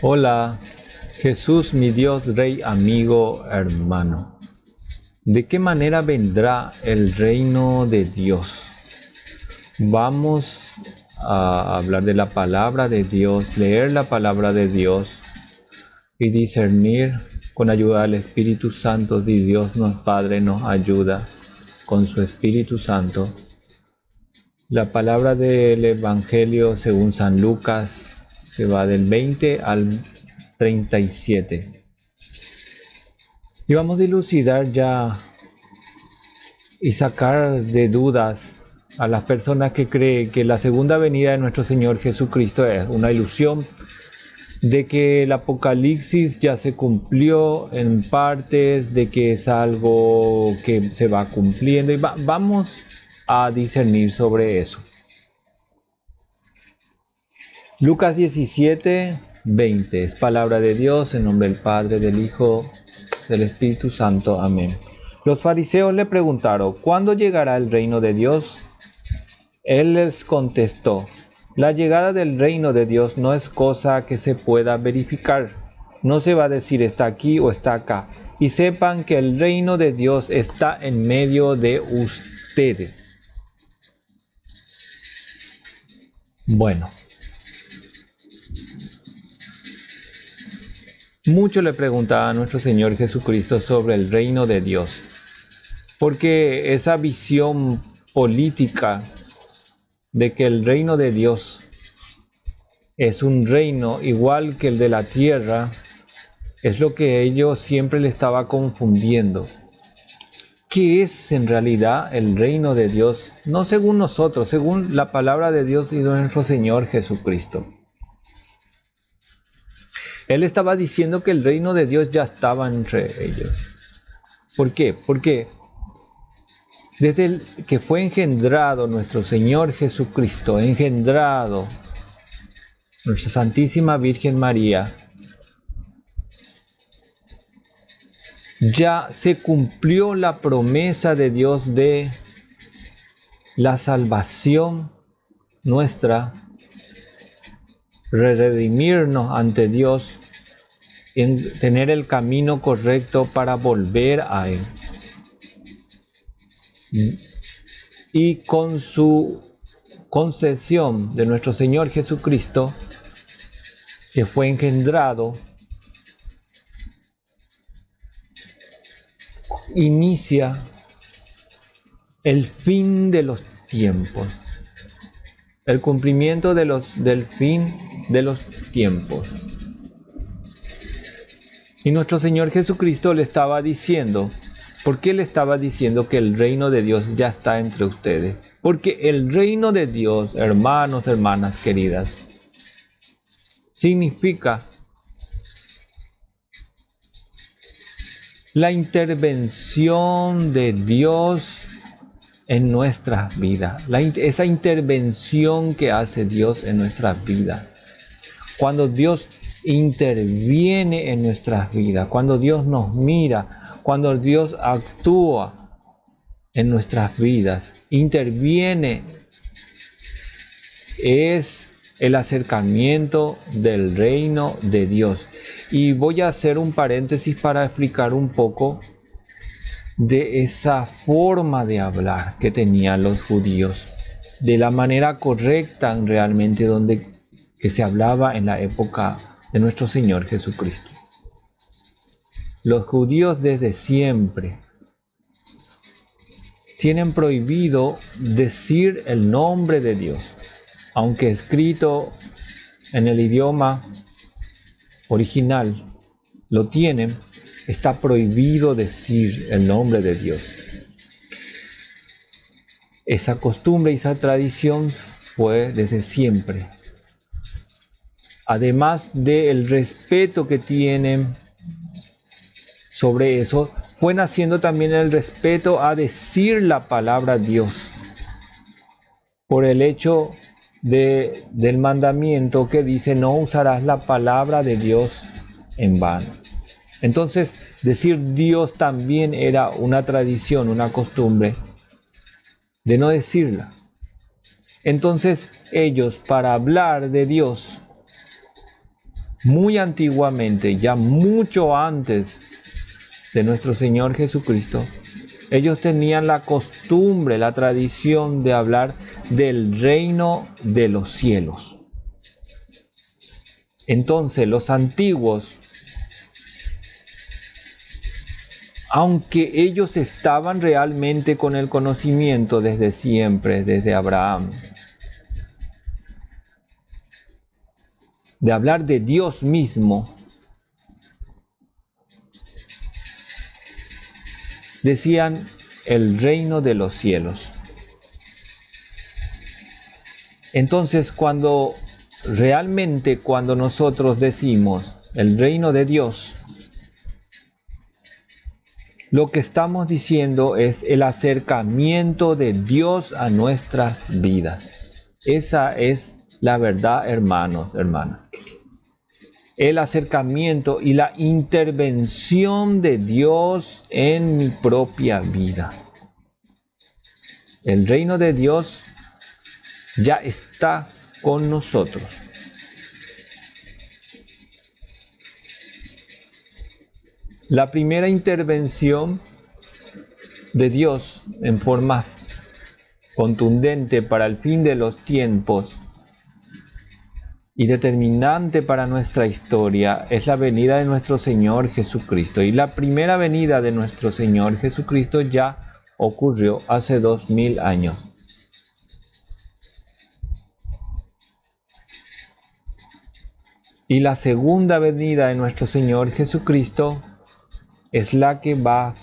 Hola, Jesús, mi Dios, Rey, amigo, hermano. ¿De qué manera vendrá el reino de Dios? Vamos a hablar de la palabra de Dios, leer la palabra de Dios y discernir con ayuda del Espíritu Santo. Si Dios Padre nos ayuda con su Espíritu Santo. La palabra del Evangelio según San Lucas, que va del 20 al 37. Y vamos a dilucidar ya y sacar de dudas a las personas que creen que la segunda venida de nuestro Señor Jesucristo es una ilusión, de que el Apocalipsis ya se cumplió en partes, de que es algo que se va cumpliendo, y vamos a discernir sobre eso. Lucas 17, 20 es palabra de Dios en nombre del Padre, del Hijo, del Espíritu Santo. Amén. Los fariseos le preguntaron: ¿cuándo llegará el reino de Dios? Él les contestó: la llegada del reino de Dios no es cosa que se pueda verificar. No se va a decir está aquí o está acá. Y sepan que el reino de Dios está en medio de ustedes. Bueno, mucho le preguntaba a nuestro Señor Jesucristo sobre el reino de Dios, porque esa visión política de que el reino de Dios es un reino igual que el de la tierra, es lo que ellos siempre le estaba confundiendo. ¿Qué es en realidad el reino de Dios? No según nosotros, según la palabra de Dios y de nuestro Señor Jesucristo. Él estaba diciendo que el reino de Dios ya estaba entre ellos. ¿Por qué? Porque desde el que fue engendrado nuestro Señor Jesucristo, engendrado nuestra Santísima Virgen María, ya se cumplió la promesa de Dios de la salvación nuestra, redimirnos ante Dios, en tener el camino correcto para volver a Él. Y con su concesión de nuestro Señor Jesucristo, que fue engendrado, inicia el fin de los tiempos, el cumplimiento del fin de los tiempos. Y nuestro Señor Jesucristo le estaba diciendo, ¿por qué le estaba diciendo que el reino de Dios ya está entre ustedes? Porque el reino de Dios, hermanos, hermanas queridas, significa la intervención de Dios en nuestras vidas, esa intervención que hace Dios en nuestras vidas. Cuando Dios interviene en nuestras vidas, cuando Dios nos mira, cuando Dios actúa en nuestras vidas, interviene, es el acercamiento del reino de Dios. Y voy a hacer un paréntesis para explicar un poco de esa forma de hablar que tenían los judíos, de la manera correcta realmente que se hablaba en la época de nuestro Señor Jesucristo. Los judíos desde siempre tienen prohibido decir el nombre de Dios, aunque escrito en el idioma original lo tienen, está prohibido decir el nombre de Dios. Esa costumbre y esa tradición fue desde siempre. Además del respeto que tienen sobre eso, fue naciendo también el respeto a decir la palabra Dios, por el hecho del mandamiento que dice: no usarás la palabra de Dios en vano. Entonces, decir Dios también era una tradición, una costumbre de no decirla. Entonces, ellos, para hablar de Dios, muy antiguamente, ya mucho antes de nuestro Señor Jesucristo, ellos tenían la costumbre, la tradición de hablar del reino de los cielos. Entonces, los antiguos, aunque ellos estaban realmente con el conocimiento desde siempre, desde Abraham, de hablar de Dios mismo, decían el reino de los cielos. Entonces, cuando nosotros decimos el reino de Dios, lo que estamos diciendo es el acercamiento de Dios a nuestras vidas. Esa es la verdad, hermanos, hermanas. El acercamiento y la intervención de Dios en mi propia vida. El reino de Dios ya está con nosotros. La primera intervención de Dios en forma contundente para el fin de los tiempos y determinante para nuestra historia es la venida de nuestro Señor Jesucristo. Y la primera venida de nuestro Señor Jesucristo ya ocurrió hace 2000 años. Y la segunda venida de nuestro Señor Jesucristo es la que va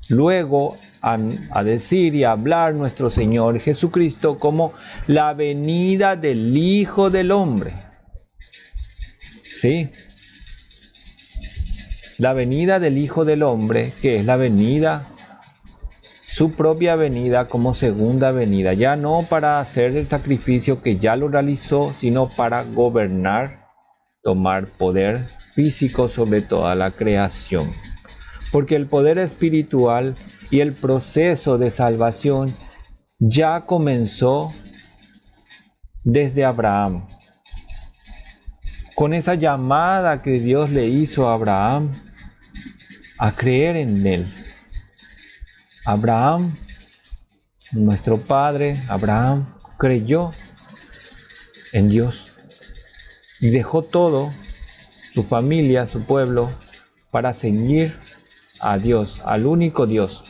luego a decir y a hablar nuestro Señor Jesucristo como la venida del Hijo del Hombre. ¿Sí? La venida del Hijo del Hombre, que es la venida, su propia venida como segunda venida, ya no para hacer el sacrificio que ya lo realizó, sino para gobernar, tomar poder físico sobre toda la creación. Porque el poder espiritual y el proceso de salvación ya comenzó desde Abraham. Con esa llamada que Dios le hizo a Abraham a creer en él. Abraham, nuestro padre, Abraham, creyó en Dios y dejó todo, su familia, su pueblo, para seguir a Dios, al único Dios.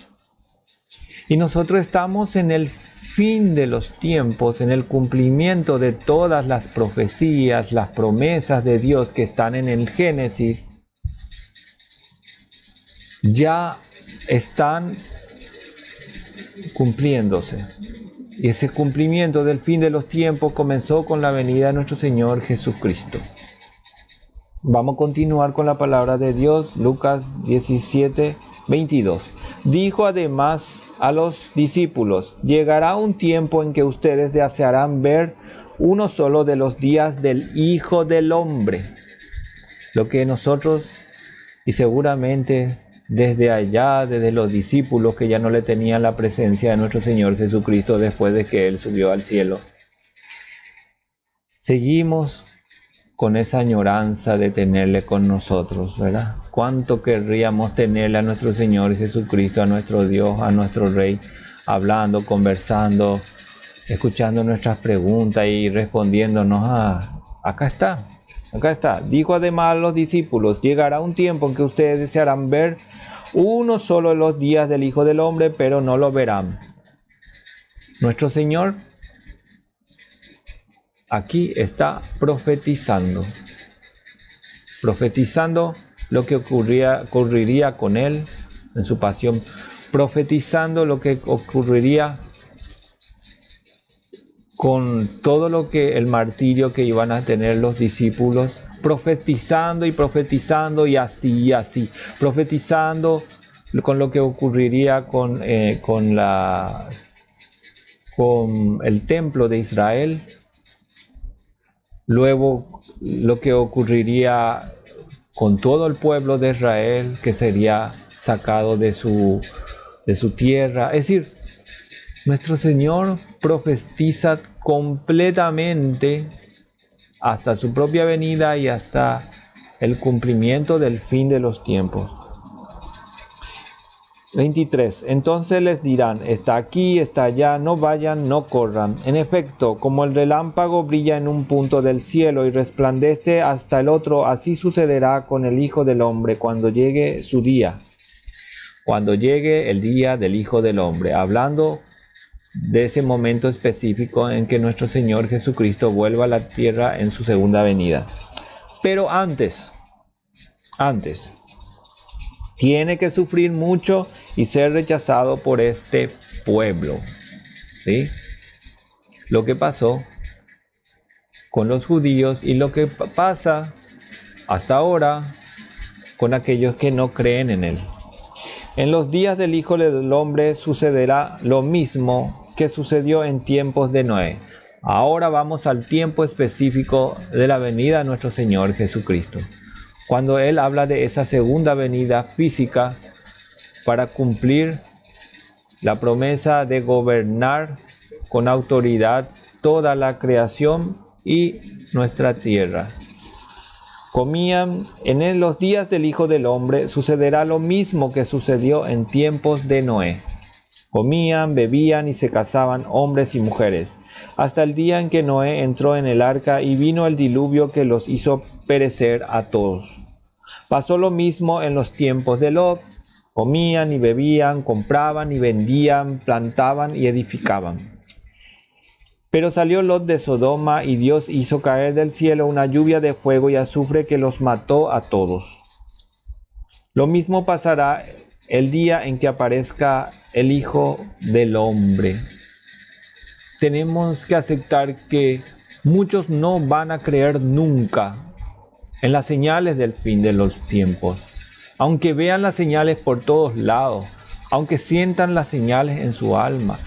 Y nosotros estamos en el fin de los tiempos, en el cumplimiento de todas las profecías, las promesas de Dios que están en el Génesis, ya están cumpliéndose. Y ese cumplimiento del fin de los tiempos comenzó con la venida de nuestro Señor Jesucristo. Vamos a continuar con la palabra de Dios, Lucas 17, 22. Dijo además a los discípulos: llegará un tiempo en que ustedes desearán ver uno solo de los días del Hijo del Hombre. Lo que nosotros, y seguramente desde allá, desde los discípulos que ya no le tenían la presencia de nuestro Señor Jesucristo después de que Él subió al cielo, seguimos con esa añoranza de tenerle con nosotros, ¿verdad? Cuánto querríamos tenerle a nuestro Señor Jesucristo, a nuestro Dios, a nuestro Rey, hablando, conversando, escuchando nuestras preguntas y respondiéndonos acá está. Dijo además a los discípulos: llegará un tiempo en que ustedes desearán ver uno solo de los días del Hijo del Hombre, pero no lo verán. Nuestro Señor aquí está profetizando lo que ocurriría con Él en su pasión, profetizando lo que ocurriría con todo lo que el martirio que iban a tener los discípulos, profetizando y así, profetizando con lo que ocurriría con el templo de Israel, luego lo que ocurriría con todo el pueblo de Israel, que sería sacado de su tierra. Es decir, nuestro Señor profetiza completamente hasta su propia venida y hasta el cumplimiento del fin de los tiempos. 23. Entonces les dirán, está aquí, está allá, no vayan, no corran. En efecto, como el relámpago brilla en un punto del cielo y resplandece hasta el otro, así sucederá con el Hijo del Hombre cuando llegue su día. Cuando llegue el día del Hijo del Hombre, hablando de ese momento específico en que nuestro Señor Jesucristo vuelva a la tierra en su segunda venida. Pero antes, tiene que sufrir mucho y ser rechazado por este pueblo. ¿Sí? Lo que pasó con los judíos y lo que pasa hasta ahora con aquellos que no creen en él. En los días del Hijo del Hombre sucederá lo mismo que sucedió en tiempos de Noé. Ahora vamos al tiempo específico de la venida de nuestro Señor Jesucristo. Cuando Él habla de esa segunda venida física para cumplir la promesa de gobernar con autoridad toda la creación y nuestra tierra. Comían en los días del Hijo del Hombre, sucederá lo mismo que sucedió en tiempos de Noé. Comían, bebían y se casaban hombres y mujeres, hasta el día en que Noé entró en el arca y vino el diluvio que los hizo perecer a todos. Pasó lo mismo en los tiempos de Lot. Comían y bebían, compraban y vendían, plantaban y edificaban. Pero salió Lot de Sodoma y Dios hizo caer del cielo una lluvia de fuego y azufre que los mató a todos. Lo mismo pasará el día en que aparezca el Hijo del Hombre. Tenemos que aceptar que muchos no van a creer nunca en las señales del fin de los tiempos. Aunque vean las señales por todos lados, aunque sientan las señales en su alma,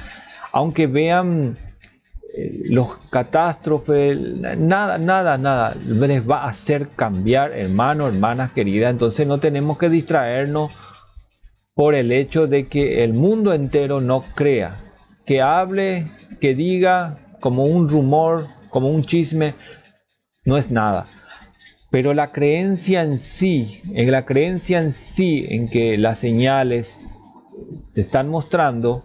aunque vean los catástrofes, nada les va a hacer cambiar, hermanos, hermanas queridas. Entonces no tenemos que distraernos por el hecho de que el mundo entero no crea, que hable, que diga como un rumor, como un chisme, no es nada. Pero la creencia en sí, en que las señales se están mostrando,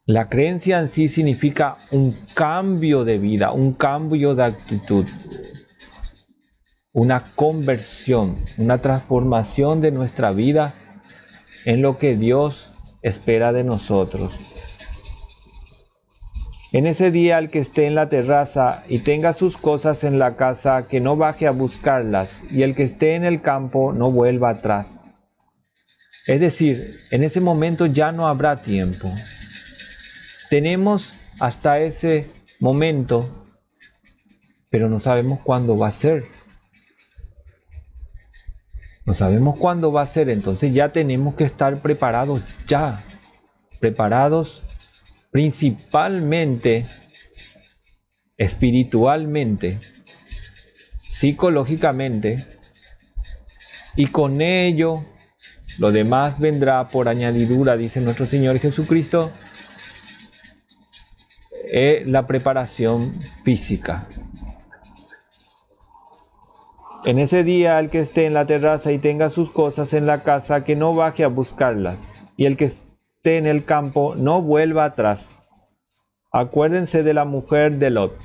la creencia en sí significa un cambio de vida, un cambio de actitud, una conversión, una transformación de nuestra vida en lo que Dios espera de nosotros. En ese día, el que esté en la terraza y tenga sus cosas en la casa, que no baje a buscarlas, y el que esté en el campo no vuelva atrás. Es decir, en ese momento ya no habrá tiempo. Tenemos hasta ese momento, pero no sabemos cuándo va a ser. No sabemos cuándo va a ser, entonces ya tenemos que estar preparados ya. Preparados principalmente espiritualmente, psicológicamente, y con ello lo demás vendrá por añadidura, dice nuestro Señor Jesucristo, la preparación física. En ese día, el que esté en la terraza y tenga sus cosas en la casa, que no baje a buscarlas, y el que esté en el campo no vuelva atrás. Acuérdense de la mujer de Lot.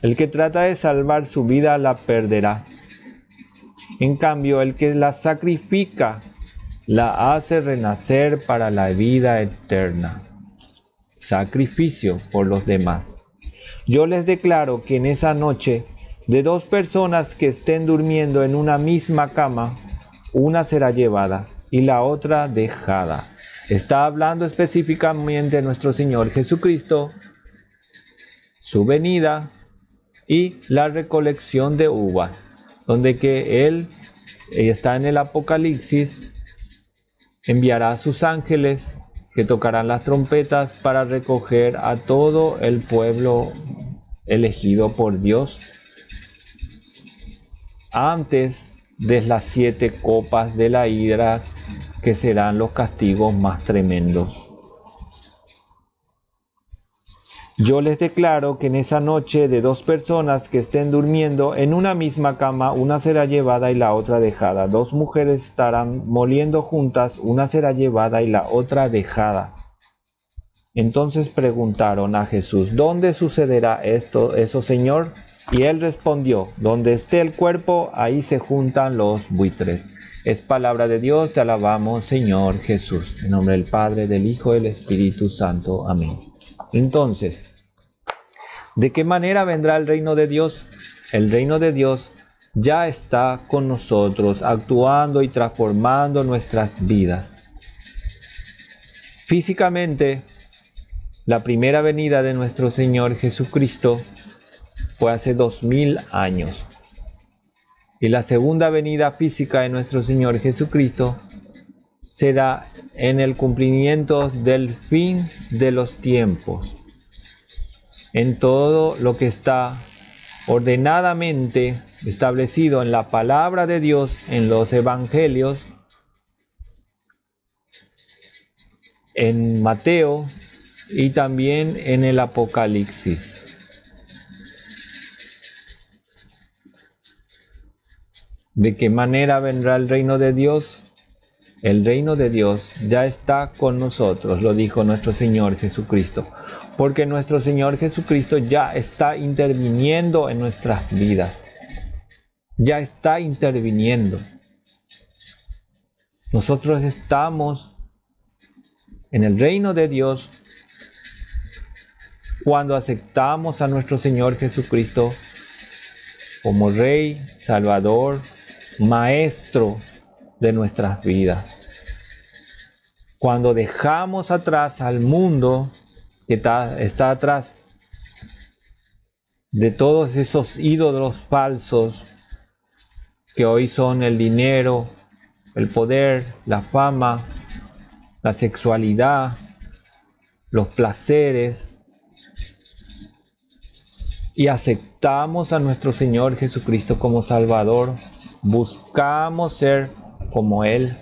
El que trata de salvar su vida la perderá. En cambio, el que la sacrifica la hace renacer para la vida eterna. Sacrificio por los demás. Yo les declaro que en esa noche, de 2 personas que estén durmiendo en una misma cama, una será llevada y la otra dejada. Está hablando específicamente de nuestro Señor Jesucristo, su venida y la recolección de uvas, donde que Él está en el Apocalipsis, enviará a sus ángeles que tocarán las trompetas para recoger a todo el pueblo elegido por Dios antes de las 7 copas de la ira, que serán los castigos más tremendos. Yo les declaro que en esa noche de 2 personas que estén durmiendo en una misma cama, una será llevada y la otra dejada. 2 mujeres estarán moliendo juntas, una será llevada y la otra dejada. Entonces preguntaron a Jesús: ¿dónde sucederá eso, Señor? Y él respondió: donde esté el cuerpo, ahí se juntan los buitres. Es palabra de Dios, te alabamos, Señor Jesús. En nombre del Padre, del Hijo y del Espíritu Santo. Amén. Entonces, ¿de qué manera vendrá el reino de Dios? El reino de Dios ya está con nosotros, actuando y transformando nuestras vidas. Físicamente, la primera venida de nuestro Señor Jesucristo fue hace 2000 años. Y la segunda venida física de nuestro Señor Jesucristo será en el cumplimiento del fin de los tiempos. En todo lo que está ordenadamente establecido en la palabra de Dios, en los evangelios, en Mateo y también en el Apocalipsis. ¿De qué manera vendrá el reino de Dios? El reino de Dios ya está con nosotros, lo dijo nuestro Señor Jesucristo, porque nuestro Señor Jesucristo ya está interviniendo en nuestras vidas. Ya está interviniendo. Nosotros estamos en el reino de Dios cuando aceptamos a nuestro Señor Jesucristo como Rey, Salvador, Maestro de nuestras vidas. Cuando dejamos atrás al mundo que está atrás de todos esos ídolos falsos que hoy son el dinero, el poder, la fama, la sexualidad, los placeres, y aceptamos a nuestro Señor Jesucristo como Salvador, buscamos ser como Él,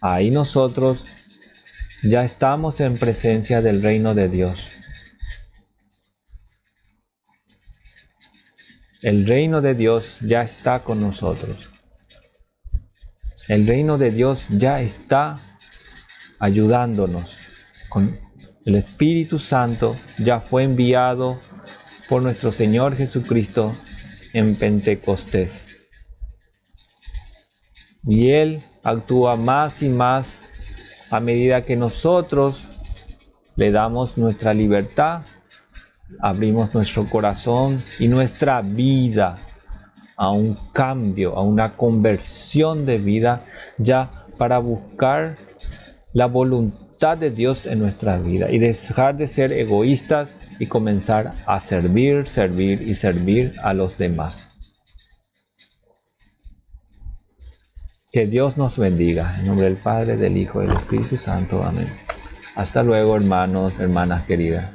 ahí nosotros ya estamos en presencia del reino de Dios. El reino de Dios ya está con nosotros. El reino de Dios ya está ayudándonos. Con el Espíritu Santo ya fue enviado por nuestro Señor Jesucristo en Pentecostés. Y Él actúa más y más a medida que nosotros le damos nuestra libertad, abrimos nuestro corazón y nuestra vida a un cambio, a una conversión de vida, ya para buscar la voluntad de Dios en nuestra vida y dejar de ser egoístas y comenzar a servir a los demás. Que Dios nos bendiga. En nombre del Padre, del Hijo y del Espíritu Santo. Amén. Hasta luego, hermanos, hermanas queridas.